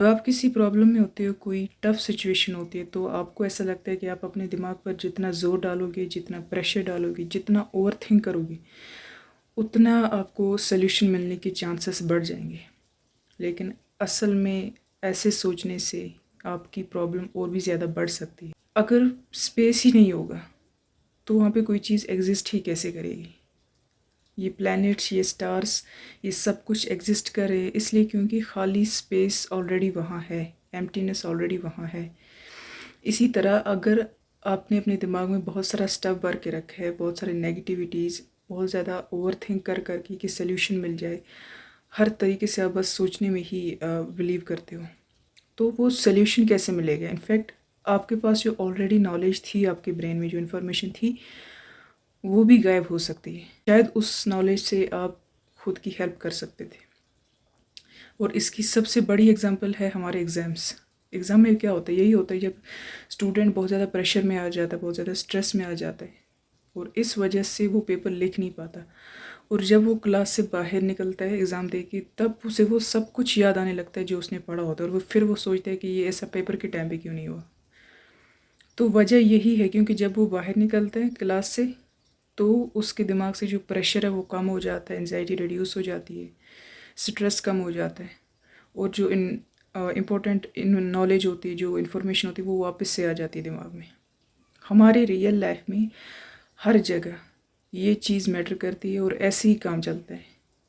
जब आप किसी प्रॉब्लम में होते हो, कोई टफ़ सिचुएशन होती है, तो आपको ऐसा लगता है कि आप अपने दिमाग पर जितना ज़ोर डालोगे, जितना प्रेशर डालोगे, जितना ओवरथिंक करोगे, उतना आपको सॉल्यूशन मिलने के चांसेस बढ़ जाएंगे। लेकिन असल में ऐसे सोचने से आपकी प्रॉब्लम और भी ज़्यादा बढ़ सकती है। अगर स्पेस ही नहीं होगा तो वहाँ पे कोई चीज़ एग्जिस्ट ही कैसे करेगी। ये प्लैनेट्स, ये स्टार्स, ये सब कुछ एग्जिस्ट कर रहे हैं इसलिए क्योंकि खाली स्पेस ऑलरेडी वहाँ है, एम्प्टीनेस ऑलरेडी वहाँ है। इसी तरह अगर आपने अपने दिमाग में बहुत सारा स्टफ भर के रखा है, बहुत सारे नेगेटिविटीज़, बहुत ज़्यादा ओवर थिंक कर करके कि सल्यूशन मिल जाए, हर तरीके से आप बस सोचने में ही बिलीव करते हो, तो वो सल्यूशन कैसे मिलेगा। इनफैक्ट आपके पास जो ऑलरेडी नॉलेज थी, आपके ब्रेन में जो इन्फॉर्मेशन थी, वो भी गायब हो सकती है। शायद उस नॉलेज से आप खुद की हेल्प कर सकते थे। और इसकी सबसे बड़ी एग्जांपल है हमारे एग्ज़ाम्स। एग्ज़ाम में क्या होता है, यही होता है जब स्टूडेंट बहुत ज़्यादा प्रेशर में आ जाता है, बहुत ज़्यादा स्ट्रेस में आ जाता है और इस वजह से वो पेपर लिख नहीं पाता। और जब वो क्लास से बाहर निकलता है एग्ज़ाम दे के, तब उसे वो सब कुछ याद आने लगता है जो उसने पढ़ा होता है और वो फिर वो सोचता है कि ये ऐसा पेपर के टाइम पे क्यों नहीं हुआ। तो वजह यही है क्योंकि जब वो बाहर निकलता है क्लास से, तो उसके दिमाग से जो प्रेशर है वो कम हो जाता है, एंजाइटी रिड्यूस हो जाती है, स्ट्रेस कम हो जाता है और जो इम्पोर्टेंट नॉलेज होती है, जो इन्फॉर्मेशन होती है, वो वापस से आ जाती है दिमाग में। हमारे रियल लाइफ में हर जगह ये चीज़ मैटर करती है और ऐसे ही काम चलता है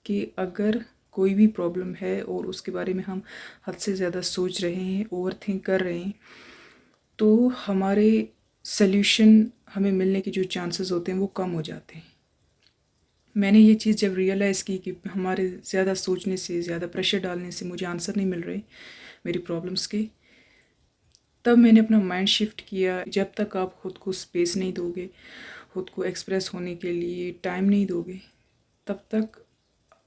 कि अगर कोई भी प्रॉब्लम है और उसके बारे में हम हद से ज़्यादा सोच रहे हैं, ओवर थिंक कर रहे हैं, तो हमारे सल्यूशन हमें मिलने के जो चांसेस होते हैं वो कम हो जाते हैं। मैंने ये चीज़ जब रियलाइज़ की कि हमारे ज़्यादा सोचने से, ज़्यादा प्रेशर डालने से मुझे आंसर नहीं मिल रहे मेरी प्रॉब्लम्स के, तब मैंने अपना माइंड शिफ्ट किया। जब तक आप ख़ुद को स्पेस नहीं दोगे, ख़ुद को एक्सप्रेस होने के लिए टाइम नहीं दोगे, तब तक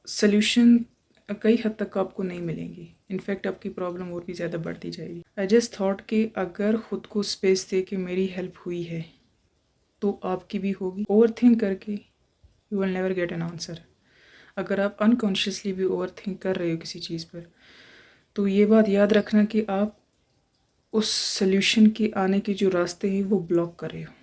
सल्यूशन कई हद तक आपको नहीं मिलेंगी। इनफैक्ट आपकी प्रॉब्लम और भी ज़्यादा बढ़ती जाएगी। आई जस्ट थॉट कि अगर ख़ुद को स्पेस दे के मेरी हेल्प हुई है तो आपकी भी होगी। ओवर थिंक करके you will never get an answer. अगर आप अनकॉन्शियसली भी ओवर थिंक कर रहे हो किसी चीज़ पर, तो ये बात याद रखना कि आप उस सल्यूशन के आने के जो रास्ते हैं वो ब्लॉक कर रहे हो।